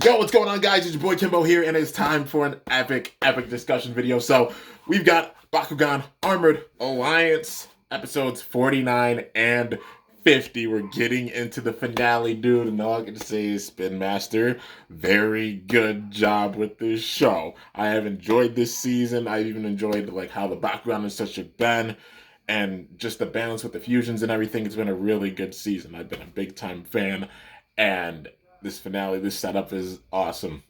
Yo, what's going on, guys? It's your boy Kimbo here, and it's time for an epic discussion video. So, we've got Bakugan Armored Alliance episodes 49 and 50. We're getting into the finale, dude, and all I can say is Spin Master, very good job with this show. I have enjoyed this season. I've even enjoyed like how the Bakugan and such have been, and just the balance with the fusions and everything. It's been a really good season. I've been a big time fan, and this finale, this setup is awesome.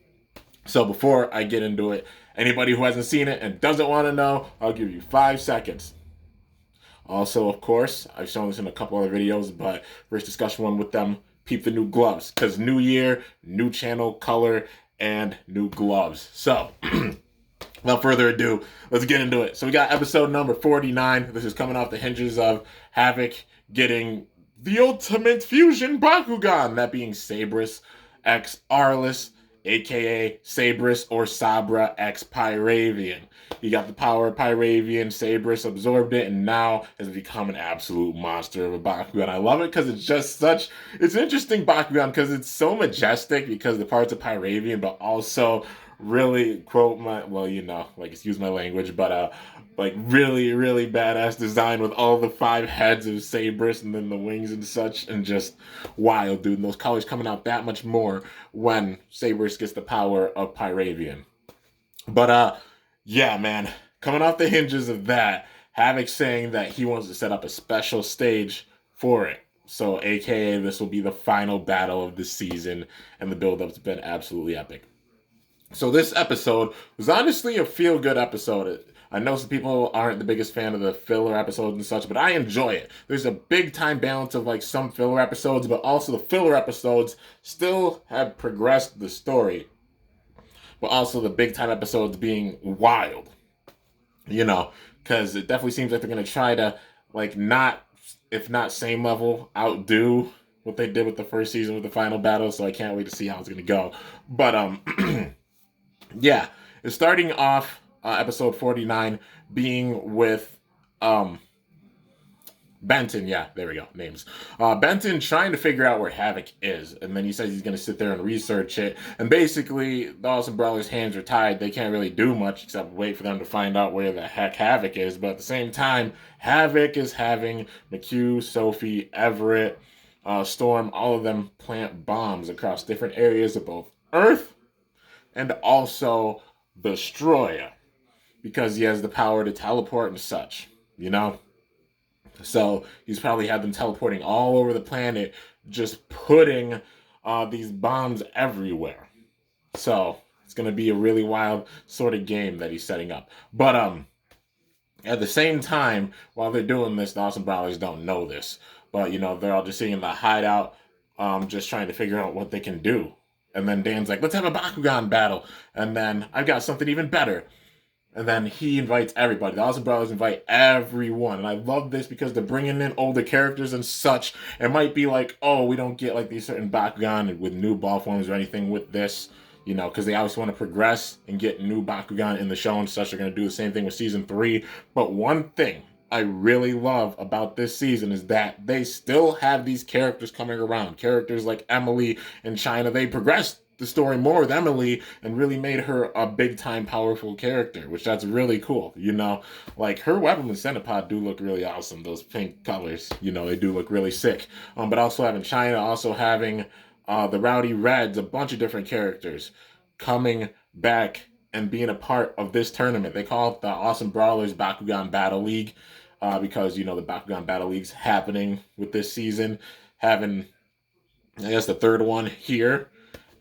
So before I get into it, anybody who hasn't seen it and doesn't want to know, I'll give you 5 seconds. Also, of course, I've shown this in a couple other videos, but first discussion one with them, peep the new gloves. Because new year, new channel, color, and new gloves. So, without further ado, let's get into it. So we got episode number 49. This is coming off the hinges of Havoc getting the ultimate fusion Bakugan, that being Sabrus X Arliss, aka Sabrus or Sabra X Pyravian. He got the power of Pyravian, Sabrus absorbed it, and now has become an absolute monster of a Bakugan. I love it because it's just it's an interesting Bakugan because it's so majestic because the parts of Pyravian, but also really, quote my, well, excuse my language, but like really badass design with all the 5 heads of Sabrus and then the wings and such, and just wild, dude. And those colors coming out that much more when Sabrus gets the power of Pyravian. But yeah, man, coming off the hinges of that, Havoc saying that he wants to set up a special stage for it. So, aka, this will be the final battle of the season, and the build-up's been absolutely epic. So this episode was honestly a feel-good episode. I know some people aren't the biggest fan of the filler episodes and such, but I enjoy it. There's a big-time balance of like some filler episodes, but also the filler episodes still have progressed the story. But also the big-time episodes being wild. Because it definitely seems like they're going to try to, like, not, if not same level, outdo what they did with the first season with the final battle, so I can't wait to see how it's going to go. But, yeah, it's starting off episode 49 being with Benton. Yeah, there we go, names. Benton trying to figure out where Havoc is, and then he says he's going to sit there and research it. And basically, the Awesome Brawlers' hands are tied. They can't really do much except wait for them to find out where the heck Havoc is. But at the same time, Havoc is having McHugh, Sophie, Everett, Storm, all of them plant bombs across different areas of both Earth and also Destroya, because he has the power to teleport and such, So he's probably had them teleporting all over the planet, just putting these bombs everywhere. So it's going to be a really wild sort of game that he's setting up. But at the same time, while they're doing this, the Awesome Brawlers don't know this. But, they're all just sitting in the hideout, just trying to figure out what they can do. And then Dan's like, let's have a Bakugan battle. And then I've got something even better. And then he invites everybody. The Awesome Brothers invite everyone. And I love this because they're bringing in older characters and such. It might be like, oh, we don't get like these certain Bakugan with new ball forms or anything with this. Because they always want to progress and get new Bakugan in the show and such. They're going to do the same thing with Season 3. But one thing I really love about this season is that they still have these characters coming around. Characters like Emily and China. They progressed the story more with Emily and really made her a big-time powerful character, which that's really cool. Like her weapon and Centipod do look really awesome. Those pink colors, they do look really sick. But also having China, also having the Rowdy Reds, a bunch of different characters coming back and being a part of this tournament. They call it the Awesome Brawlers Bakugan Battle League because, the Bakugan Battle League's happening with this season. Having, I guess, the third one here,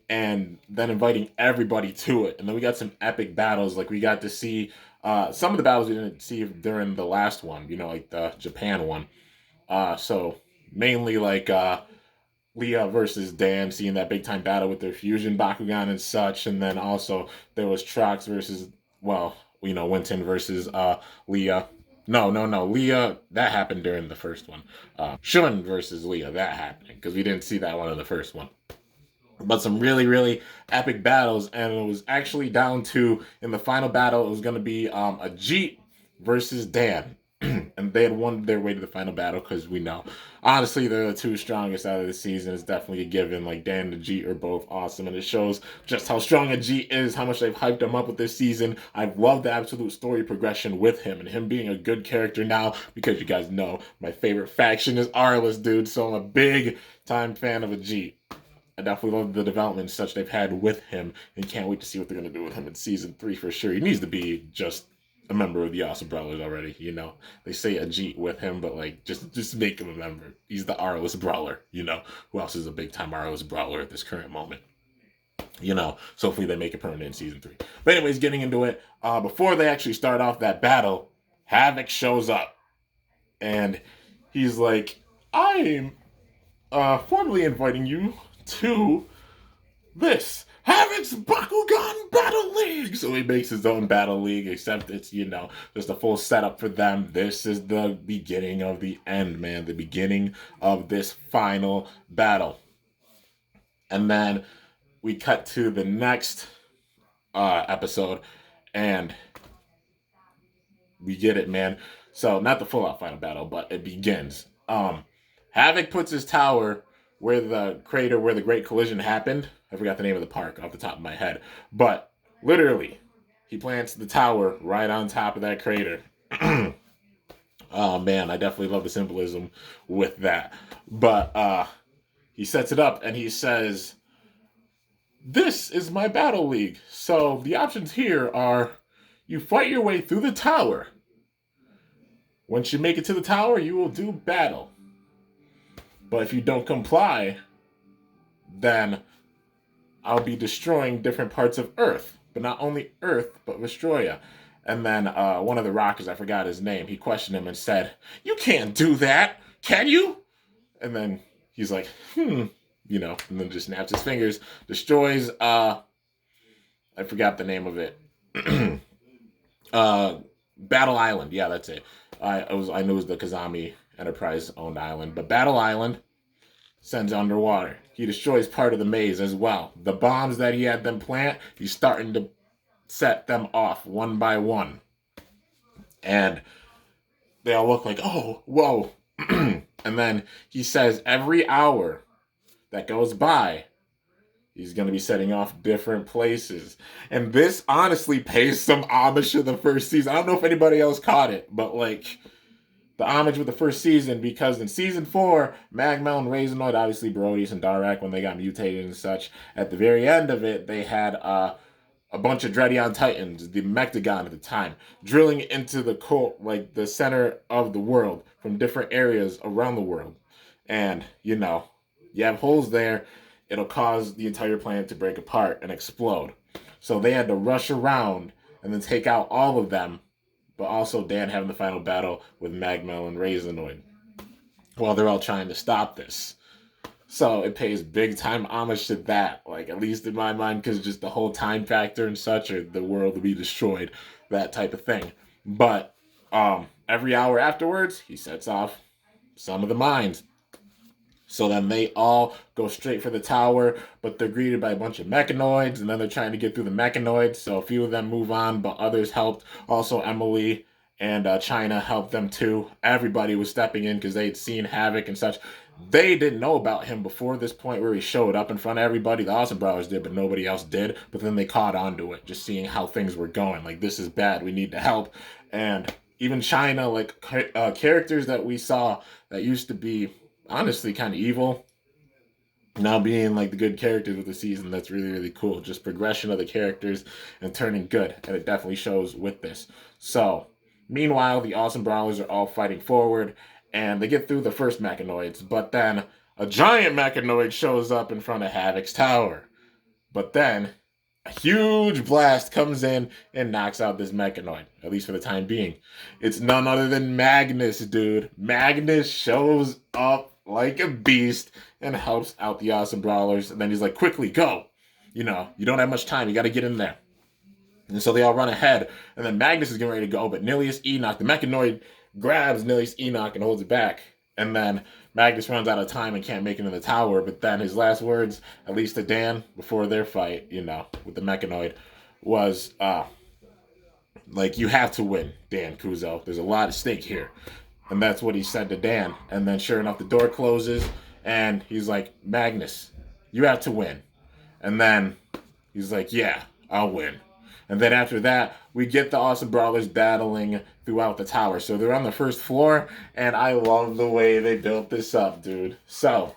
and then inviting everybody to it. And then we got some epic battles. Like, we got to see some of the battles we didn't see during the last one, like the Japan one. So, mainly like Leah versus Dan, seeing that big time battle with their fusion Bakugan and such. And then also there was Trox versus, Winton versus Leah. No. Leah, that happened during the first one. Shun versus Leah, that happened, because we didn't see that one in the first one. But some really epic battles, and it was actually down to, in the final battle, it was going to be Ajit versus Dan. And and they had won their way to the final battle because we know, honestly, they're the two strongest out of the season. It's definitely a given. Like Dan and Jeet are both awesome, and it shows just how strong a Jeet is, how much they've hyped him up with this season. I've loved the absolute story progression with him and him being a good character now because you guys know my favorite faction is Arliss, dude. So I'm a big time fan of a Jeet. I definitely love the development and such they've had with him, and can't wait to see what they're going to do with him in season 3 for sure. He needs to be just a member of the Awesome Brawlers already, you know. They say a Jeet with him, but like just make him a member. He's the Arliss Brawler, you know. Who else is a big time Arliss Brawler at this current moment? You know, so hopefully they make it permanent in season 3. But anyways, getting into it, before they actually start off that battle, Havoc shows up, and he's like, I'm formally inviting you to this Havoc's Bakugan Battle League. So he makes his own battle league, except it's, you know, just a full setup for them. This is the beginning of the end, man. The beginning of this final battle. And then we cut to the next episode, and we get it, man. So not the full out final battle, but it begins. Havoc puts his tower where the crater where the Great Collision happened. I forgot the name of the park off the top of my head. But literally, he plants the tower right on top of that crater. Oh man, I definitely love the symbolism with that. But he sets it up and he says, this is my battle league. So the options here are you fight your way through the tower. Once you make it to the tower, you will do battle. But if you don't comply, then I'll be destroying different parts of Earth. But not only Earth, but Vestroya. And then one of the rockers, I forgot his name, he questioned him and said, you can't do that, can you? And then he's like, you know, and then just snaps his fingers, destroys, I forgot the name of it. Battle Island, yeah, that's it. I knew it was the Kazami Enterprise owned island, but Battle Island sends underwater. He destroys part of the maze as well. The bombs that he had them plant, he's starting to set them off one by one. And they all look like, oh, whoa. And then he says every hour that goes by, he's going to be setting off different places. And this honestly pays some homage to the first season. I don't know if anybody else caught it, but like the homage with the first season, because in season 4, Magmel and Razenoid, obviously Brodies and Darak, when they got mutated and such, at the very end of it, they had a bunch of Dreadion Titans, the Mectagon at the time, drilling into the like the center of the world from different areas around the world. And, you know, you have holes there, it'll cause the entire planet to break apart and explode. So they had to rush around and then take out all of them, but also Dan having the final battle with Magmel and Razenoid while they're all trying to stop this. So it pays big time homage to that, like at least in my mind, because just the whole time factor and such, or the world to be destroyed, that type of thing. But every hour afterwards, he sets off some of the mines. So then they all go straight for the tower, but they're greeted by a bunch of mechanoids, and then they're trying to get through the mechanoids. So a few of them move on, but others helped. Also, Emily and China helped them too. Everybody was stepping in because they had seen Havoc and such. They didn't know about him before this point where he showed up in front of everybody. The Awesome Brothers did, but nobody else did. But then they caught on to it, just seeing how things were going. Like, this is bad. We need to help. And even China, like characters that we saw that used to be honestly kind of evil, now being like the good characters of the season. That's really, really cool. Just progression of the characters and turning good. And it definitely shows with this. So, meanwhile, the Awesome Brawlers are all fighting forward. And they get through the first mechanoids. But then a giant mechanoid shows up in front of Havoc's tower. But then a huge blast comes in and knocks out this mechanoid, at least for the time being. It's none other than Magnus, dude. Magnus shows up like a beast and helps out the Awesome Brawlers. And then he's like, quickly, go. You know, you don't have much time. You got to get in there. And so they all run ahead. And then Magnus is getting ready to go. But Nilius Enoch, the mechanoid, grabs Nilius Enoch and holds it back. And then Magnus runs out of time and can't make it in the tower. But then his last words, at least to Dan, before their fight, you know, with the mechanoid, was, like, you have to win, Dan Kuzo. There's a lot at stake here. And that's what he said to Dan. And then sure enough, the door closes and he's like, Magnus, you have to win. And then he's like, yeah, I'll win. And then after that, we get the Awesome Brawlers battling throughout the tower. So they're on the first floor, and I love the way they built this up, dude. So,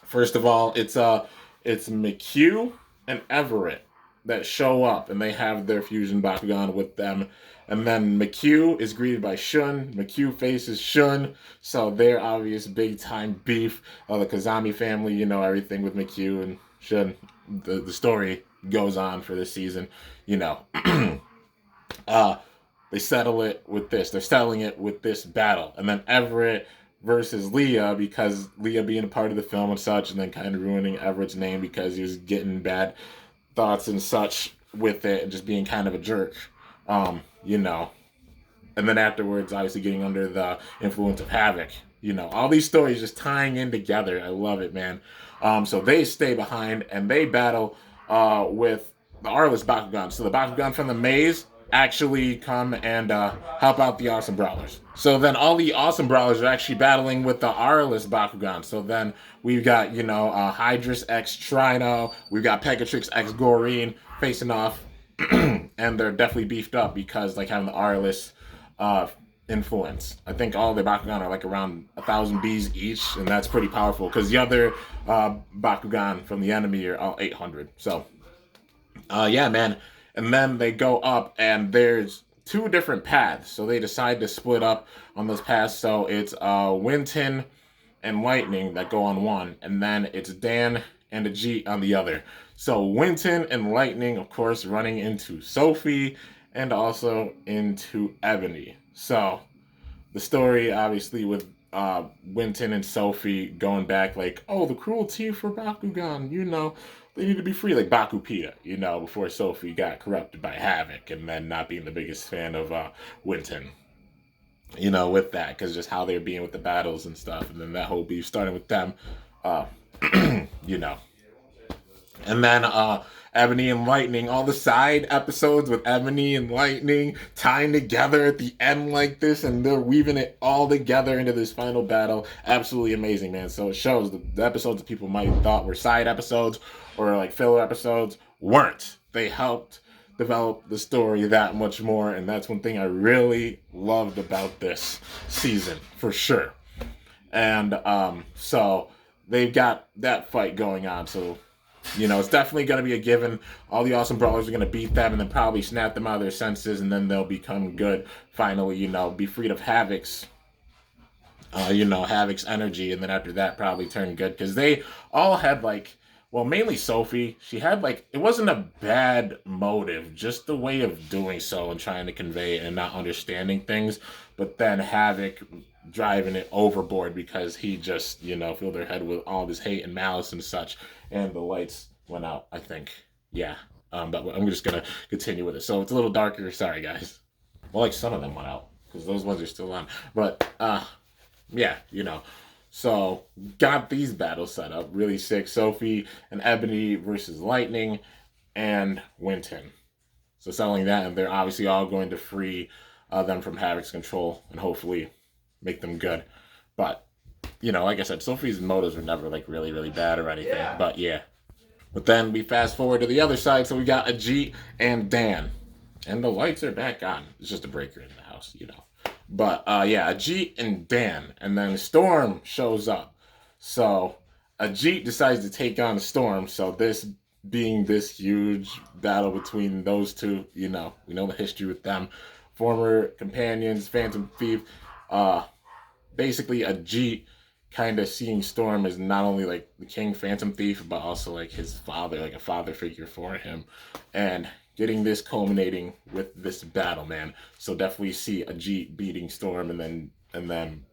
first of all, it's McHugh and Everett that show up, and they have their fusion Bakugan with them. And then McHugh is greeted by Shun. McHugh faces Shun, so they're obvious big time beef. The Kazami family, you know, everything with McHugh and Shun. The story goes on for this season, you know. uh, they settle it with this. They're settling it with this battle. And then Everett versus Leah, because Leah being a part of the film and such, and then kind of ruining Everett's name because he was getting bad thoughts and such with it and just being kind of a jerk, you know. And then afterwards, obviously getting under the influence of Havoc. You know, all these stories just tying in together. I love it, man. So they stay behind and they battle with the Arliss Bakugan. So the Bakugan from the maze actually come and help out the Awesome Brawlers. So then all the Awesome Brawlers are actually battling with the Arliss Bakugan. So then we've got, you know, Hydrus X Trino. We've got Pegatrix X Goreen facing off. And they're definitely beefed up because, like, having the Arliss influence. I think all the Bakugan are like around 1,000 Bs each, and that's pretty powerful because the other Bakugan from the enemy are all 800. So, yeah, man. And then they go up, and there's two different paths. So they decide to split up on those paths. So it's Winton and Lightning that go on one, and then it's Dan and Ajit on the other. So Winton and Lightning, of course, running into Sophie and also into Ebony. So the story, obviously, with Winton and Sophie going back, like, oh, the cruelty for Bakugan, you know, they need to be free, like Bakupita, you know, before Sophie got corrupted by Havoc and then not being the biggest fan of Winton, you know, with that, because just how they're being with the battles and stuff, and then that whole beef starting with them, you know. And then Ebony and Lightning, all the side episodes with Ebony and Lightning tying together at the end like this, and they're weaving it all together into this final battle. Absolutely amazing, man. So it shows the episodes that people might have thought were side episodes or like filler episodes weren't. They helped develop the story that much more, and that's one thing I really loved about this season, for sure. And so they've got that fight going on, so you know, it's definitely going to be a given. All the Awesome Brawlers are going to beat them and then probably snap them out of their senses, and then they'll become good. Finally, you know, be freed of Havoc's, you know, Havoc's energy, and then after that, probably turn good. Because they all had, like, well, mainly Sophie. She had, like, it wasn't a bad motive, just the way of doing so and trying to convey it and not understanding things. But then Havoc driving it overboard because he just, you know, filled their head with all this hate and malice and such. And the lights went out, I think. Yeah. But I'm just going to continue with it. So it's a little darker. Sorry, guys. Well, like some of them went out because those ones are still on. But, yeah, you know. So got these battles set up. Really sick. Sophie and Ebony versus Lightning and Winton. So selling that, and they're obviously all going to free them from Havoc's control and hopefully make them good. But, you know, like I said, Sophie's motives were never, like, really, really bad or anything. Yeah. But, yeah. But then we fast forward to the other side, so we got Ajit and Dan. And the lights are back on. It's just a breaker in the house, you know. But, yeah, Ajit and Dan. And then Storm shows up. So, Ajit decides to take on Storm. So, this being this huge battle between those two, you know, we know the history with them. Former companions, Phantom Thief. Basically, Ajit kind of seeing Storm as not only like the King Phantom Thief, but also like his father, like a father figure for him, and getting this culminating with this battle, man. So definitely see Ajit beating Storm and then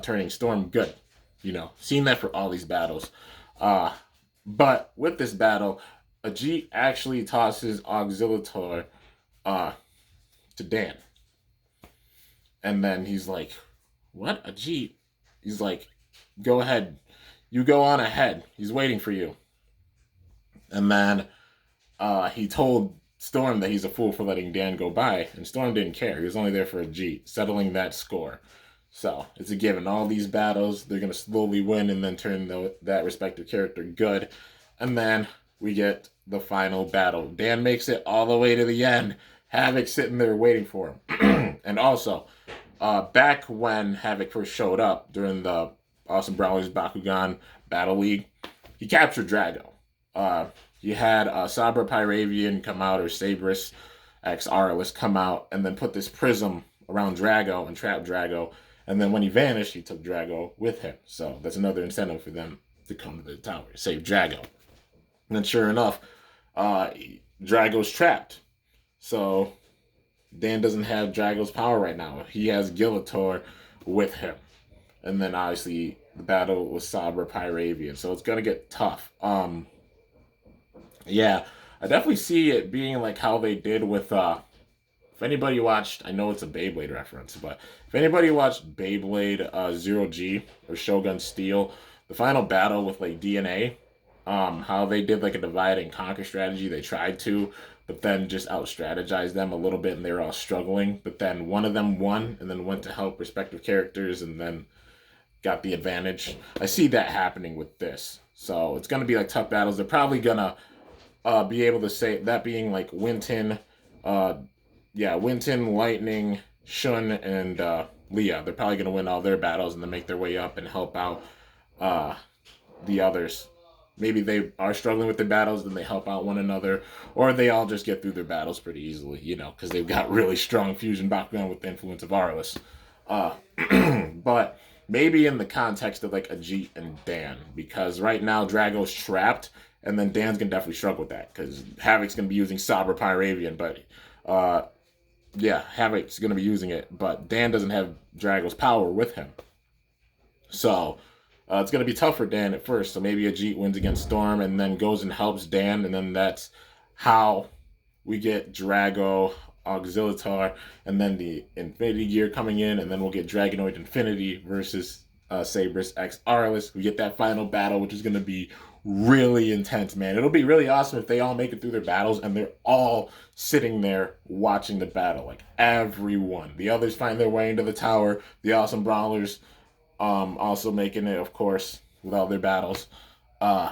turning Storm good. You know, seeing that for all these battles. But with this battle, Ajit actually tosses Auxiliator to Dan, and then he's like, "What, Ajit?" He's like, go ahead. You go on ahead. He's waiting for you. And then he told Storm that he's a fool for letting Dan go by. And Storm didn't care. He was only there for Ajit, settling that score. So it's a given. All these battles, they're going to slowly win and then turn that respective character good. And then we get the final battle. Dan makes it all the way to the end. Havoc sitting there waiting for him. And also, back when Havoc first showed up during the Awesome Brawlers Bakugan Battle League, he captured Drago. Uh, he had Sabra Pyravian come out, or Sabris X Aurelus come out, and then put this prism around Drago and trap Drago. And then when he vanished, he took Drago with him. So that's another incentive for them to come to the tower, save Drago. And then sure enough, Drago's trapped. So Dan doesn't have Drago's power right now. He has Gilator with him. And then obviously the battle with Sabra Pyravian. So it's gonna get tough. Yeah, I definitely see it being like how they did with if anybody watched, I know it's a Beyblade reference, but if anybody watched Beyblade Zero G or Shogun Steel, the final battle with like DNA, how they did like a divide and conquer strategy, they tried to, but then just out strategized them a little bit and they were all struggling. But then one of them won and then went to help respective characters and then got the advantage. I see that happening with this. So it's going to be like tough battles. They're probably going to be able to say that being like Winton, Winton, Lightning, Shun, and Leah. They're probably going to win all their battles and then make their way up and help out the others. Maybe they are struggling with their battles, then they help out one another, or they all just get through their battles pretty easily, because they've got really strong fusion Bakugan with the influence of Aurelus. But maybe in the context of like Ajit and Dan, because right now Drago's trapped, and then Dan's gonna definitely struggle with that, because Havoc's gonna be using Sabra Pyravian, but Havoc's gonna be using it, but Dan doesn't have Drago's power with him. So it's going to be tough for Dan at first. So maybe Ajit wins against Storm and then goes and helps Dan. And then that's how we get Drago, Auxilitar, and then the Infinity Gear coming in. And then we'll get Dragonoid Infinity versus Sabris X Aurelus. We get that final battle, which is going to be really intense, man. It'll be really awesome if they all make it through their battles and they're all sitting there watching the battle. Like everyone. The others find their way into the tower. The Awesome Brawlers also making it, of course, with all their battles.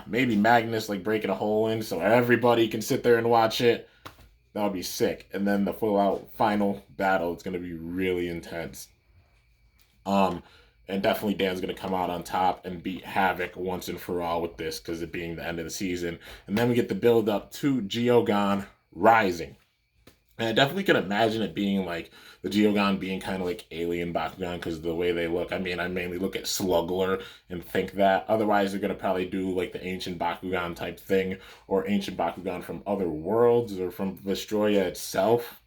Maybe Magnus like breaking a hole in so everybody can sit there and watch it. That would be sick. And then the full out final battle, it's gonna be really intense. And definitely Dan's gonna come out on top and beat Havoc once and for all with this, because it being the end of the season. And then we get the build up to Geogon Rising. And I definitely can imagine it being like the Geogon being kind of like alien Bakugan because of the way they look. I mean, I mainly look at Sluggler and think that. Otherwise, they're going to probably do like the ancient Bakugan type thing, or ancient Bakugan from other worlds or from Vestroya itself,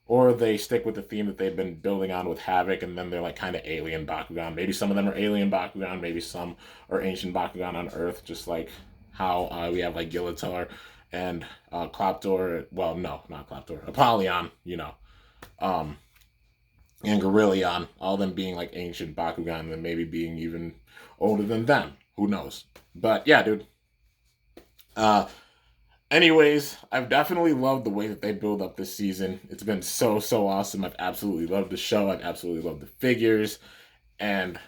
Or they stick with the theme that they've been building on with Havoc, and then they're like kind of alien Bakugan. Maybe some of them are alien Bakugan, maybe some are ancient Bakugan on Earth, just like how we have like Gilator and Kloptor, well, no, not Kloptor, Apollyon, and Gorillion, all them being like ancient Bakugan, and maybe being even older than them. Who knows? But yeah, dude. Anyways, I've definitely loved the way that they build up this season. It's been so awesome. I've absolutely loved the show. I've absolutely loved the figures. And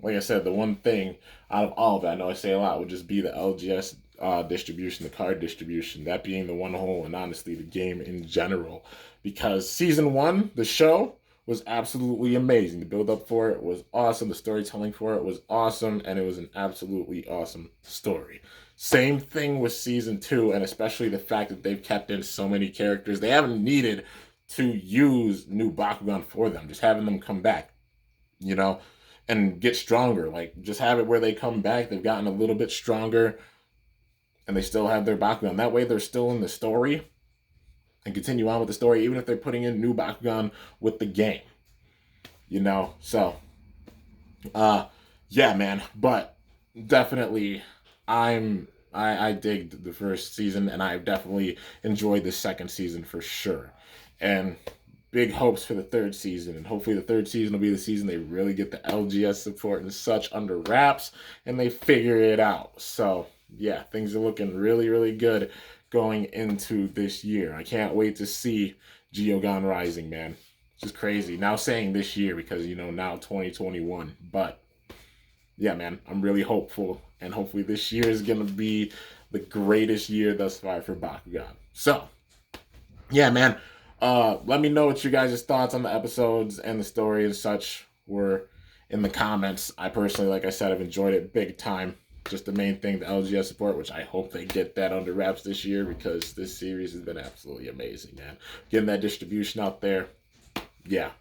like I said, the one thing out of all of it, I know I say a lot, would just be the LGS distribution, the card distribution, that being the one hole, and honestly the game in general. Because season 1, the show, was absolutely amazing. The build up for it was awesome. The storytelling for it was awesome, and it was an absolutely awesome story. Same thing with season 2, and especially the fact that they've kept in so many characters. They haven't needed to use new Bakugan for them, just having them come back, and get stronger. Like, just have it where they come back, they've gotten a little bit stronger, and they still have their Bakugan. That way they're still in the story and continue on with the story, even if they're putting in new Bakugan with the game. So, yeah, man. But definitely, I digged the first season, and I've definitely enjoyed the second season for sure. And big hopes for the third season, and hopefully the third season will be the season they really get the LGS support and such under wraps, and they figure it out. So, yeah, things are looking really good going into this year. I can't wait to see Geogon Rising, man. Just crazy. Now saying this year because, you know, now 2021. But yeah, man, I'm really hopeful. And hopefully this year is going to be the greatest year thus far for Bakugan. So, yeah, man. Let me know what you guys' thoughts on the episodes and the story and such were in the comments. I personally, like I said, I've enjoyed it big time. Just the main thing, the LGS support, which I hope they get that under wraps this year because this series has been absolutely amazing, man. Getting that distribution out there, yeah,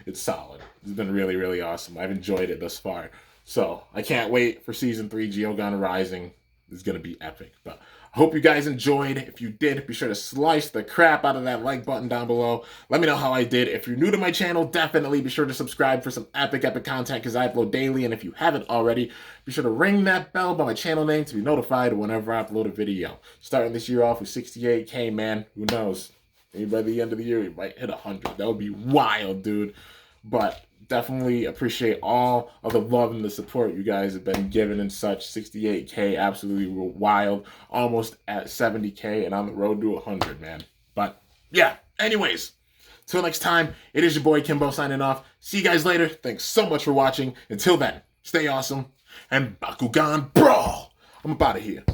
it's solid. It's been really, really awesome. I've enjoyed it thus far. So I can't wait for Season 3, Geogan Rising. It's going to be epic. But I hope you guys enjoyed. If you did, be sure to slice the crap out of that like button down below. Let me know how I did. If you're new to my channel, definitely be sure to subscribe for some epic content because I upload daily. And if you haven't already, be sure to ring that bell by my channel name to be notified whenever I upload a video. Starting this year off with 68K, man. Who knows? Maybe by the end of the year, we might hit 100. That would be wild, dude. But definitely appreciate all of the love and the support you guys have been giving and such. 68K, absolutely wild. Almost at 70K and on the road to 100, man. But yeah, anyways, till next time, it is your boy Kimbo signing off. See you guys later. Thanks so much for watching. Until then, stay awesome and Bakugan Brawl. I'm up out of here.